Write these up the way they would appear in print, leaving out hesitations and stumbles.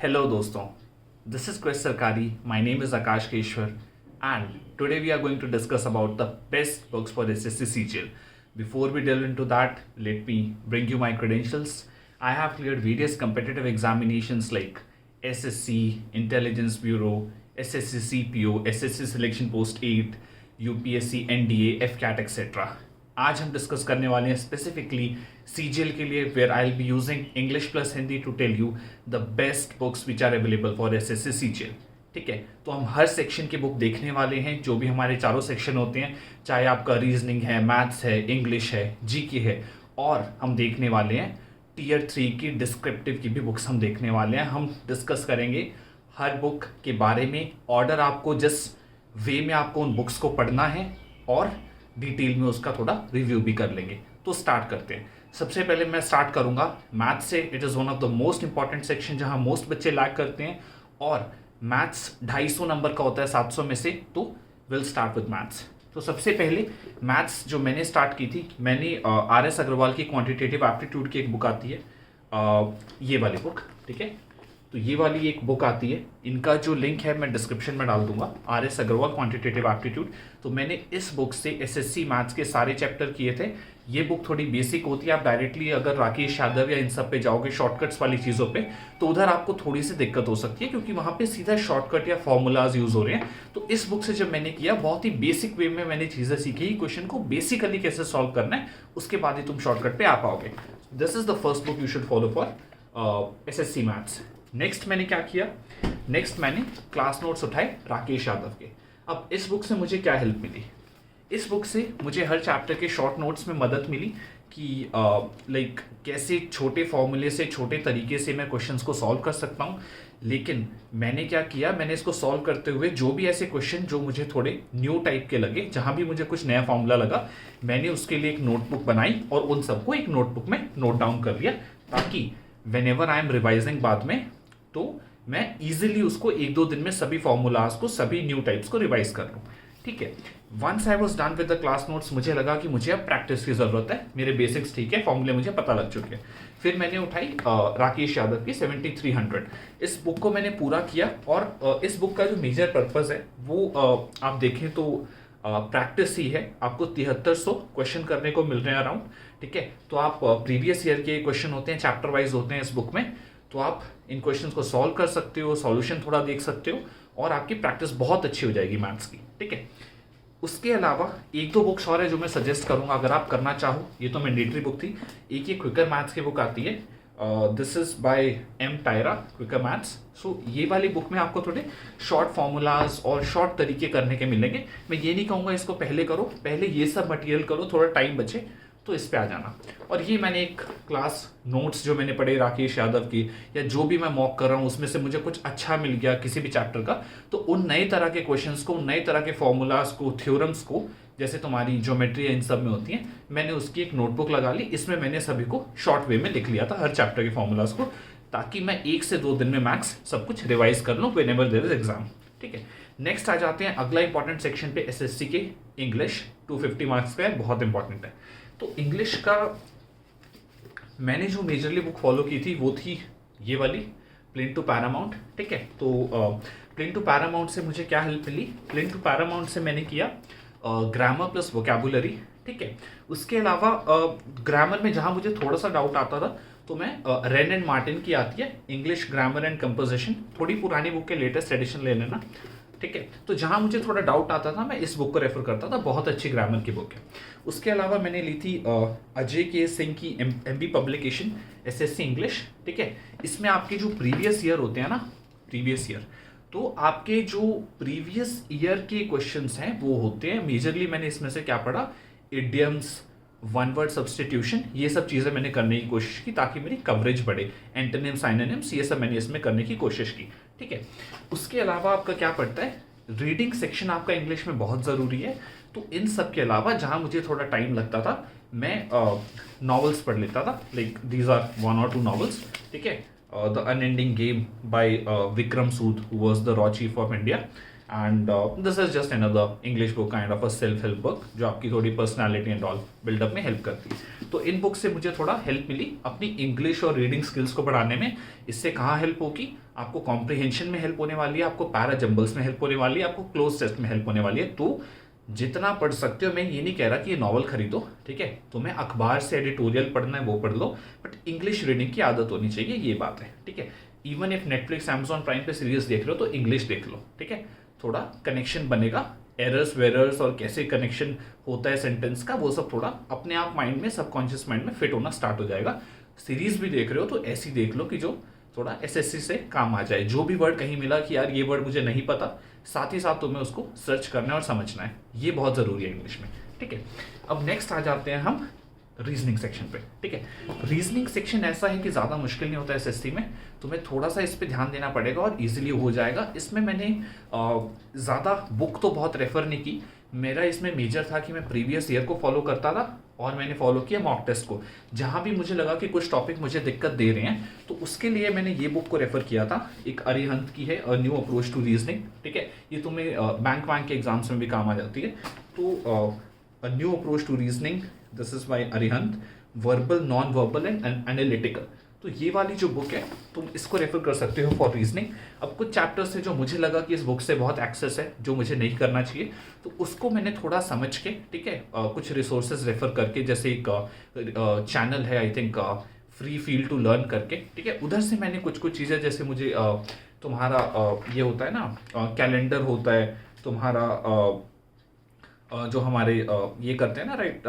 Hello दोस्तों, this is Chris Sarkari. My name is Akash Keshwar, and today we are going to discuss about the best books for SSC CGL. Before we delve into that, let me bring you my credentials. I have cleared various competitive examinations like SSC, Intelligence Bureau, SSC CPO, SSC Selection Post 8, UPSC, NDA, FCAT, etc. आज हम discuss करने वाले हैं specifically CGL के लिए, where I will be using English plus Hindi to tell you the best books which are available for SSC CGL. ठीक है, तो हम हर सेक्शन की बुक देखने वाले हैं, जो भी हमारे चारों सेक्शन होते हैं, चाहे आपका रीजनिंग है, मैथ्स है, इंग्लिश है, जीके है, और हम देखने वाले हैं टीयर 3 की डिस्क्रिप्टिव की भी बुक्स हम देखने वाले हैं। हम डिस्कस करेंगे हर बुक के बारे में, ऑर्डर आपको जिस वे में आपको उन बुक्स को पढ़ना है, और डिटेल में उसका थोड़ा रिव्यू भी कर लेंगे। तो स्टार्ट करते हैं। सबसे पहले मैं स्टार्ट करूंगा मैथ्स से। It is one of the most important section जहां मोस्ट बच्चे लैग करते हैं, और मैथ्स 250 नंबर का होता है 700 में से। तो विल स्टार्ट विद मैथ्स। तो सबसे पहले मैथ्स जो मैंने स्टार्ट की थी, मैंने RS अग्रवाल की क्वांटिटेटिव एप्टीट्यूड की एक बुक आती है, ये वाली बुक। ठीक है, तो ये वाली एक बुक आती है, इनका जो लिंक है मैं डिस्क्रिप्शन में डाल दूंगा, RS अग्रवाल क्वांटिटेटिव एप्टीट्यूड। तो मैंने इस बुक से एसएससी मैथ्स के सारे चैप्टर किए थे। ये बुक थोड़ी बेसिक होती है, आप डायरेक्टली अगर राकेश यादव या इन सब पे जाओगे शॉर्टकट्स वाली चीज़ों पे, तो उधर आपको थोड़ी सी दिक्कत हो सकती है, क्योंकि वहाँ पे सीधा शॉर्टकट या फॉर्मूलाज यूज हो रहे हैं। तो इस बुक से जब मैंने किया, बहुत ही बेसिक वे में मैंने चीज़ें सीखी, क्वेश्चन को बेसिकली कैसे सॉल्व करना है, उसके बाद ही तुम शॉर्टकट पे आ पाओगे। This is the first book you should follow for SSC maths. Next मैंने क्या किया, नेक्स्ट मैंने क्लास नोट्स उठाए राकेश यादव के। अब इस बुक से मुझे क्या हेल्प मिली, इस बुक से मुझे हर चैप्टर के शॉर्ट नोट्स में मदद मिली कि लाइक कैसे छोटे फॉर्मूले से, छोटे तरीके से मैं क्वेश्चंस को सॉल्व कर सकता हूँ। लेकिन मैंने क्या किया, मैंने इसको सॉल्व करते हुए जो भी ऐसे क्वेश्चन जो मुझे थोड़े न्यू टाइप के लगे, जहाँ भी मुझे कुछ नया फॉर्मूला लगा, मैंने उसके लिए एक नोटबुक बनाई और उन सबको एक नोटबुक में नोट डाउन कर लिया, ताकि व्हेनेवर आई एम रिवाइजिंग बाद में, तो मैं इजीली उसको 1-2 दिन में सभी फॉर्मूलाज को, सभी न्यू टाइप्स को रिवाइज कर लूँ। ठीक है, once I was done with the class notes, मुझे लगा कि मुझे अब प्रैक्टिस की जरूरत है। मेरे बेसिक्स ठीक है, फॉर्मूले मुझे पता लग चुके हैं। फिर मैंने उठाई राकेश यादव की 7300। इस बुक को मैंने पूरा किया, और इस बुक का जो मेजर पर्पज है वो आप देखें तो प्रैक्टिस ही है। आपको 7300 क्वेश्चन करने को मिल रहे हैं अराउंड। ठीक है, तो आप प्रीवियस ईयर के क्वेश्चन होते हैं, चैप्टर वाइज होते हैं इस बुक में, तो आप इन क्वेश्चंस को सॉल्व कर सकते हो, सॉल्यूशन थोड़ा देख सकते हो, और आपकी प्रैक्टिस बहुत अच्छी हो जाएगी मैथ्स की। ठीक है, उसके अलावा 1-2 बुक्स और है जो मैं सजेस्ट करूंगा अगर आप करना चाहो। ये तो मैंडेटरी बुक थी। एक ये क्विकर मैथ्स की बुक आती है, this is by M Tyra, quicker maths. So ये वाली बुक में आपको थोड़े शॉर्ट फॉर्मूलाज और शॉर्ट तरीके करने के मिलेंगे। मैं ये नहीं कहूँगा इसको पहले करो, पहले ये सब मटेरियल करो, थोड़ा टाइम बचे तो इस पे आ जाना। और ये मैंने एक क्लास नोट्स जो मैंने पढ़े राकेश यादव की, या जो भी मैं मॉक कर रहा हूँ, उसमें से मुझे कुछ अच्छा मिल गया किसी भी चैप्टर का, तो उन नए तरह के क्वेश्चंस को, नए तरह के फॉर्मूलाज को, थ्योरम्स को, जैसे तुम्हारी ज्योमेट्री इन सब में होती हैं, मैंने उसकी एक नोटबुक लगा ली। इसमें मैंने सभी को शॉर्ट वे में लिख लिया था, हर चैप्टर के फॉर्मूलाज को, ताकि मैं 1 से 2 दिन में मैक्स सब कुछ रिवाइज कर लूँ व्हेनेवर देयर इज एग्जाम। ठीक है, नेक्स्ट आ जाते हैं अगला इंपॉर्टेंट सेक्शन पे, एसएससी के इंग्लिश। 250 मार्क्स का है, बहुत इंपॉर्टेंट है। तो इंग्लिश का मैंने जो मेजरली बुक फॉलो की थी वो थी ये वाली, प्लेन टू पैरामाउंट। ठीक है, तो प्लेन टू पैरामाउंट से मुझे क्या हेल्प मिली, प्लेन टू पैरामाउंट से मैंने किया ग्रामर प्लस वोकैबुलरी। ठीक है, उसके अलावा ग्रामर में जहाँ मुझे थोड़ा सा डाउट आता था, तो मैं रेन एंड मार्टिन की आती है इंग्लिश ग्रामर एंड कंपोजिशन, थोड़ी पुरानी बुक के लेटेस्ट एडिशन ले लेना। ठीक है, तो जहाँ मुझे थोड़ा डाउट आता था, मैं इस बुक को रेफर करता था, बहुत अच्छी ग्रामर की बुक है। उसके अलावा मैंने ली थी अजय के सिंह की MB पब्लिकेशन, SSC इंग्लिश। ठीक है, इसमें आपके जो प्रीवियस ईयर होते हैं ना, प्रीवियस ईयर, तो आपके जो प्रीवियस ईयर के क्वेश्चंस हैं वो होते हैं मेजरली। मैंने इसमें से क्या पढ़ा, इडियम्स, वन वर्ड सब्सटीट्यूशन, ये सब चीज़ें मैंने करने की कोशिश की, ताकि मेरी कवरेज बढ़े। एंटोनिम्स, साइनोनिम्स, ये सब मैंने इसमें करने की कोशिश की। ठीक है, उसके अलावा आपका क्या पड़ता है, रीडिंग सेक्शन आपका इंग्लिश में बहुत ज़रूरी है। तो इन सब के अलावा जहाँ मुझे थोड़ा टाइम लगता था, मैं नॉवेल्स पढ़ लेता था, like these are 1 or 2 novels. ठीक है, the unending game by Vikram Sood, who was the रॉ chief of India, and this is just another English book, kind of a self help book, जो आपकी थोड़ी पर्सनालिटी एंड ऑल बिल्डअप में help करती है। तो इन बुक से मुझे थोड़ा हेल्प मिली अपनी इंग्लिश और रीडिंग स्किल्स को बढ़ाने में। इससे कहाँ हेल्प होगी? आपको कॉम्प्रिहेंशन में हेल्प होने वाली है, आपको पैरा जंबल्स में हेल्प होने वाली है, आपको क्लोज टेस्ट में हेल्प होने वाली है। तो जितना पढ़ सकते हो, मैं ये नहीं कह रहा कि ये नॉवल खरीदो, ठीक है, तुम्हें अखबार से एडिटोरियल पढ़ना है वो पढ़ लो, बट इंग्लिश रीडिंग की आदत होनी चाहिए, ये बात है, ठीक है। Even if Netflix Amazon prime पे सीरीज देख रहे हो तो इंग्लिश देख लो, ठीक है, थोड़ा कनेक्शन बनेगा, एरर्स वेरर्स और कैसे कनेक्शन होता है सेंटेंस का, वो सब थोड़ा अपने आप माइंड में, सबकॉन्शियस माइंड में फिट होना स्टार्ट हो जाएगा। सीरीज भी देख रहे हो तो ऐसी देख लो कि जो थोड़ा एसएससी से काम आ जाए। जो भी वर्ड कहीं मिला कि यार ये वर्ड मुझे नहीं पता, साथ ही साथ तुम्हें उसको सर्च करना है और समझना है, ये बहुत ज़रूरी है इंग्लिश में, ठीक है। अब नेक्स्ट आ जाते हैं हम रीजनिंग सेक्शन पे, ठीक है। रीजनिंग सेक्शन ऐसा है कि ज़्यादा मुश्किल नहीं होता है एसएससी में, तुम्हें थोड़ा सा इस पे ध्यान देना पड़ेगा और इजीली हो जाएगा। इसमें मैंने ज़्यादा बुक तो बहुत रेफर नहीं की, मेरा इसमें मेजर था कि मैं प्रीवियस ईयर को फॉलो करता था और मैंने फॉलो किया मॉक टेस्ट को। जहाँ भी मुझे लगा कि कुछ टॉपिक मुझे दिक्कत दे रहे हैं तो उसके लिए मैंने ये बुक को रेफर किया था। एक अरिहंत की है, a new approach to reasoning, ठीक है, ये तुम्हें बैंक के एग्जाम्स में भी काम आ जाती है। तो a new approach to reasoning, this is by Arihant, verbal, non verbal and analytical. तो ये वाली जो बुक है तुम इसको रेफर कर सकते हो फॉर रीजनिंग। अब कुछ चैप्टर्स है जो मुझे लगा कि इस बुक से बहुत एक्सेस है, जो मुझे नहीं करना चाहिए, तो उसको मैंने थोड़ा समझ के, ठीक है, कुछ रिसोर्सेज रेफर करके, जैसे एक चैनल है I think free feel to learn करके, ठीक है, उधर से मैंने कुछ कुछ चीज़ें, जैसे मुझे तुम्हारा ये होता है ना, कैलेंडर होता है तुम्हारा, जो हमारे ये करते हैं ना, right,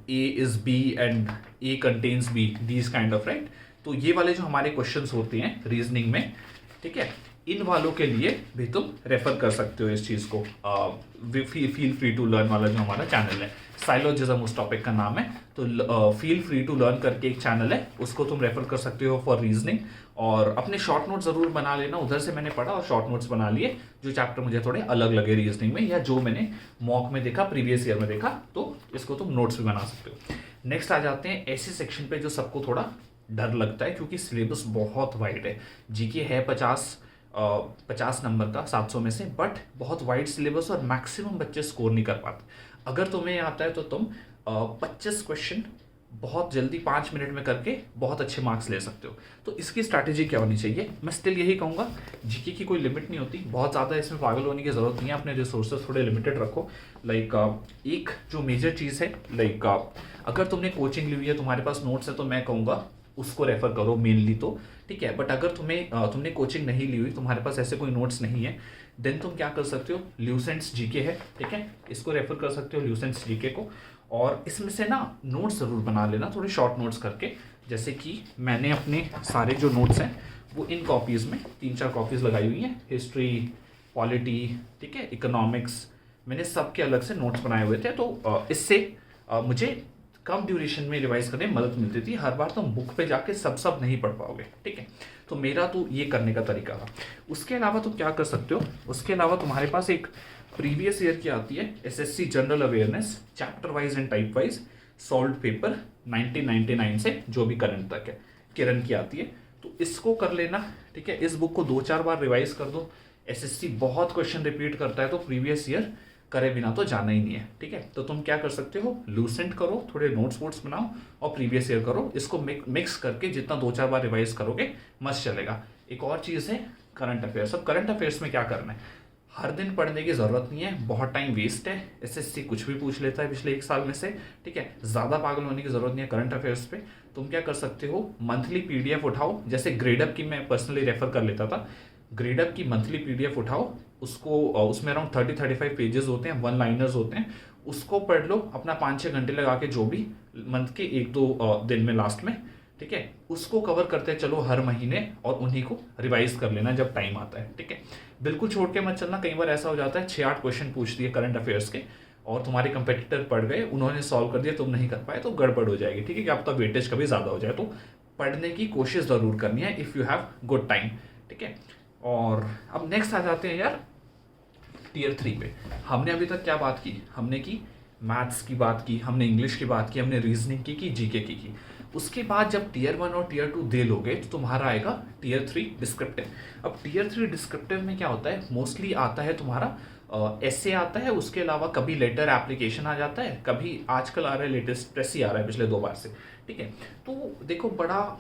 A is B and A contains B, these kind of, right. तो ये वाले जो हमारे क्वेश्चंस होते हैं रीजनिंग में, ठीक है, इन वालों के लिए भी तुम रेफर कर सकते हो इस चीज़ को। फील फ्री टू लर्न वाला जो हमारा चैनल है, साइलोजिज्म उस टॉपिक का नाम है, तो फील फ्री टू लर्न करके एक चैनल है, उसको तुम रेफर कर सकते हो फॉर रीजनिंग। और अपने शॉर्ट नोट ज़रूर बना लेना, उधर से मैंने पढ़ा और शॉर्ट नोट्स बना लिए, जो चैप्टर मुझे थोड़े अलग लगे रीजनिंग में, या जो मैंने मॉक में देखा, प्रीवियस ईयर में देखा, तो इसको तुम नोट्स भी बना सकते हो। नेक्स्ट आ जाते हैं ऐसे सेक्शन पे जो सबको थोड़ा डर लगता है, क्योंकि सिलेबस बहुत वाइड है। जीके है 50 नंबर का 700 में से, बट बहुत वाइड सिलेबस और मैक्सिमम बच्चे स्कोर नहीं कर पाते। अगर तुम्हें आता है तो तुम 25 क्वेश्चन बहुत जल्दी 5 मिनट में करके बहुत अच्छे मार्क्स ले सकते हो। तो इसकी स्ट्रैटेजी क्या होनी चाहिए? मैं स्टिल यही कहूँगा, जीके की कोई लिमिट नहीं होती, बहुत ज़्यादा इसमें पागल होने की ज़रूरत नहीं है, अपने रिसोर्सेज थोड़े लिमिटेड रखो। लाइक एक जो मेजर चीज़ है, लाइक अगर तुमने कोचिंग ली हुई है, तुम्हारे पास नोट्स है, तो मैं कहूँगा उसको रेफर करो मेनली, तो ठीक है। बट अगर तुमने कोचिंग नहीं ली हुई, तुम्हारे पास ऐसे कोई नोट्स नहीं है, देन तुम क्या कर सकते हो, ल्यूसेंट्स जीके है, ठीक है, इसको रेफर कर सकते हो, ल्यूसेंट्स जीके को। और इसमें से ना नोट्स ज़रूर बना लेना, थोड़े शॉर्ट नोट्स करके। जैसे कि मैंने अपने सारे जो नोट्स हैं वो इन कॉपीज़ में 3-4 कॉपीज़ लगाई हुई हैं, हिस्ट्री, पॉलिटी, ठीक है, इकोनॉमिक्स, मैंने सबके अलग से नोट्स बनाए हुए थे। तो इससे मुझे कम ड्यूरेशन में रिवाइज करने में मदद मिलती थी। हर बार तुम बुक पे जाके सब नहीं पढ़ पाओगे, ठीक है। तो मेरा तो ये करने का तरीका था। उसके अलावा तुम क्या कर सकते हो, उसके अलावा तुम्हारे पास एक प्रीवियस ईयर की आती है SSC general awareness, chapter wise and type wise, solve paper 1999 से जो भी करंट तक है, किरण की आती है, तो इसको कर लेना, ठीक है। इस बुक को 2-4 बार रिवाइज कर दो। एसएससी बहुत क्वेश्चन रिपीट करता है, तो प्रीवियस ईयर करे बिना तो जाना ही नहीं है, ठीक है। तो तुम क्या कर सकते हो, लूसेंट करो, थोड़े नोट्स वोट्स बनाओ और प्रीवियस ईयर करो। इसको मिक्स करके जितना 2-4 बार रिवाइज करोगे मस्त चलेगा। एक और चीज़ है करंट अफेयर्स। अब करंट अफेयर्स में क्या करना है, हर दिन पढ़ने की ज़रूरत नहीं है, बहुत टाइम वेस्ट है। एसएससी कुछ भी पूछ लेता है पिछले 1 साल में से, ठीक है, ज़्यादा पागल होने की ज़रूरत नहीं है करंट अफेयर्स पे। तुम क्या कर सकते हो, मंथली पीडीएफ उठाओ, जैसे ग्रेडअप की मैं पर्सनली रेफर कर लेता था। ग्रेडअप की मंथली पीडीएफ उठाओ, उसको उसमें अराउंड 30-35 पेजेस होते हैं, 1 लाइनर्स होते हैं, उसको पढ़ लो अपना 5-6 घंटे लगा के, जो भी मंथ के 1-2 दिन में लास्ट में, ठीक है, उसको कवर करते चलो हर महीने, और उन्हीं को रिवाइज कर लेना जब टाइम आता है, ठीक है। बिल्कुल छोड़ के मत चलना, कई बार ऐसा हो जाता है 6-8 क्वेश्चन पूछ दिए करंट अफेयर्स के और तुम्हारे कंपेटिटर पढ़ गए, उन्होंने सॉल्व कर दिया, तुम नहीं कर पाए, तो गड़बड़ हो जाएगी, ठीक है, कि आपका वेटेज कभी ज़्यादा हो जाए। तो पढ़ने की कोशिश ज़रूर करनी है if you have good time, ठीक है। और अब नेक्स्ट आ जाते हैं यार टीयर 3 पे। हमने अभी तक क्या बात की, हमने की मैथ्स की बात की, हमने इंग्लिश की बात की, हमने रीजनिंग की जीके की। उसके बाद जब टीयर 1 और टीयर 2 दे लोगे तो तुम्हारा आएगा टीयर 3 डिस्क्रिप्टिव। अब टीयर 3 डिस्क्रिप्टिव में क्या होता है, मोस्टली आता है तुम्हारा ऐसे आता है, उसके अलावा कभी लेटर एप्लीकेशन आ जाता है, कभी आजकल आ रहा है लेटेस्ट प्रेस आ रहा है पिछले 2 बार से। ठीक है, तो देखो बड़ा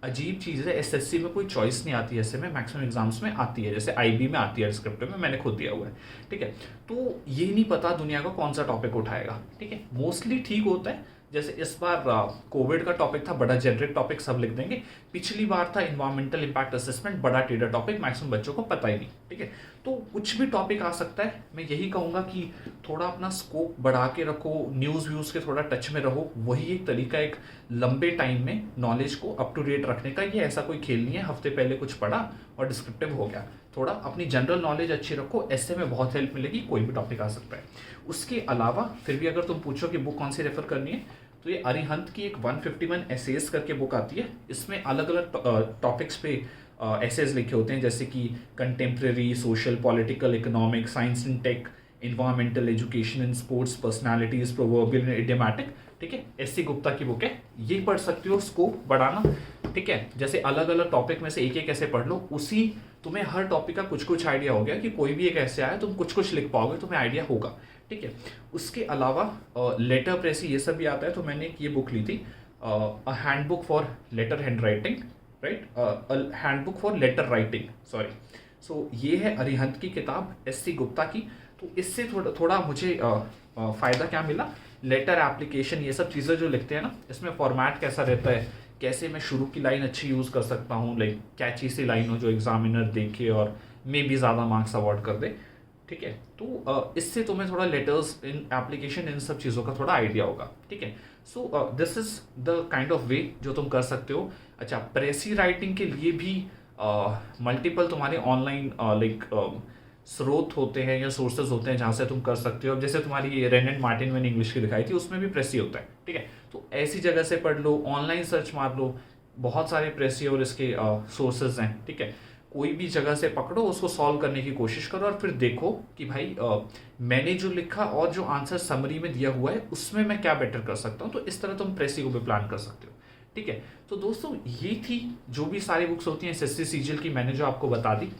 अजीब चीज़ है, एसएससी में कोई चॉइस नहीं आती है, ऐसे में मैक्सिमम एग्जाम्स में आती है, जैसे आईबी में आती है डिस्क्रिप्टिव में, मैंने खुद दिया हुआ है। ठीक है, तो ये नहीं पता दुनिया का कौन सा टॉपिक उठाएगा। ठीक है, मोस्टली ठीक होता है, जैसे इस बार कोविड का टॉपिक था, बड़ा जेनरिक टॉपिक सब लिख देंगे। पिछली बार था इन्वायरमेंटल इम्पैक्ट असेसमेंट, बड़ा टेढ़ा टॉपिक, मैक्सिमम बच्चों को पता ही नहीं। ठीक है, तो कुछ भी टॉपिक आ सकता है। मैं यही कहूँगा कि थोड़ा अपना स्कोप बढ़ा के रखो, न्यूज़ व्यूज़ के थोड़ा टच में रहो, वही एक तरीका एक लंबे टाइम में नॉलेज को अप टू डेट रखने का। ये ऐसा कोई खेल नहीं है हफ्ते पहले कुछ पढ़ा और डिस्क्रिप्टिव हो गया। थोड़ा अपनी जनरल नॉलेज अच्छी रखो, ऐसे में बहुत हेल्प मिलेगी, कोई भी टॉपिक आ सकता है। उसके अलावा फिर भी अगर तुम पूछो कि बुक कौन सी रेफर करनी है, तो ये अरिहंत की एक 151 एसेज करके बुक आती है। इसमें अलग अलग टॉपिक्स पे एसेज लिखे होते हैं, जैसे कि contemporary, social, political, economic, science and tech, environmental, education and sports, personalities, proverbial and idiomatic. ठीक है, एस.सी. गुप्ता की बुक है, ये पढ़ सकते हो, स्कोप बढ़ाना। ठीक है, जैसे अलग अलग टॉपिक में से एक एक ऐसे पढ़ लो, उसी तुम्हें हर टॉपिक का कुछ कुछ आइडिया हो गया कि कोई भी एक ऐसे आया तुम कुछ कुछ लिख पाओगे, तुम्हें आइडिया होगा। ठीक है, उसके अलावा लेटर प्रेसी ये सब भी आता है, तो मैंने एक ये बुक ली थी, a handbook for letter hand writing, right, handbook for letter writing, sorry. So ये है अरिहंत की किताब, एस.सी. गुप्ता की। तो इससे थोड़ा थोड़ा मुझे फ़ायदा क्या मिला, लेटर एप्लीकेशन ये सब चीज़ें जो लिखते हैं ना, इसमें फॉर्मेट कैसा रहता है, कैसे मैं शुरू की लाइन अच्छी यूज़ कर सकता हूँ, लाइक कैची सी लाइन हो जो एग्जामिनर देखे और मे भी ज़्यादा मार्क्स अवॉर्ड कर दे। ठीक है, तो इससे तुम्हें थोड़ा लेटर्स इन एप्लीकेशन इन सब चीज़ों का थोड़ा आइडिया होगा। ठीक है, so this is the kind of वे जो तुम कर सकते हो। अच्छा, प्रेसी राइटिंग के लिए भी मल्टीपल तुम्हारे ऑनलाइन लाइक स्रोत होते हैं या सोर्सेज होते हैं जहाँ से तुम कर सकते हो। अब जैसे तुम्हारी ये रेन एंड मार्टिन मैंने इंग्लिश की दिखाई थी, उसमें भी प्रेसी होता है। ठीक है, तो ऐसी जगह से पढ़ लो, ऑनलाइन सर्च मार लो, बहुत सारे प्रेसी और इसके सोर्सेज हैं। ठीक है, कोई भी जगह से पकड़ो, उसको सॉल्व करने की कोशिश करो और फिर देखो कि भाई मैंने जो लिखा और जो आंसर समरी में दिया हुआ है उसमें मैं क्या बेटर कर सकता हूँ। तो इस तरह तुम प्रेसी को भी प्लान कर सकते हो। ठीक है, तो दोस्तों ये थी जो भी सारी बुक्स होती हैं एसएससी सीजीएल की, मैंने जो आपको बता दी।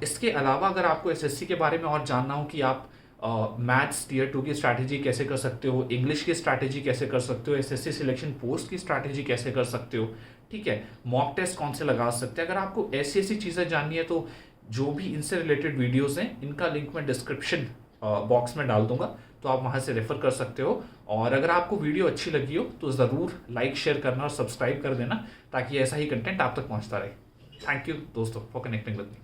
इसके अलावा अगर आपको एसएससी के बारे में और जानना हो कि आप मैथ्स टीयर 2 की स्ट्रैटेजी कैसे कर सकते हो, इंग्लिश की स्ट्रैटेजी कैसे कर सकते हो, एसएससी सिलेक्शन पोस्ट की स्ट्रैटेजी कैसे कर सकते हो, ठीक है, मॉक टेस्ट कौन से लगा सकते हैं, अगर आपको ऐसी ऐसी चीज़ें जाननी है तो जो भी इनसे रिलेटेड वीडियोस हैं इनका लिंक मैं डिस्क्रिप्शन बॉक्स में डाल दूंगा, तो आप वहाँ से रेफर कर सकते हो। और अगर आपको वीडियो अच्छी लगी हो तो ज़रूर लाइक शेयर करना और सब्सक्राइब कर देना, ताकि ऐसा ही कंटेंट आप तक पहुँचता रहे। थैंक यू दोस्तों फॉर कनेक्टिंग विद मी।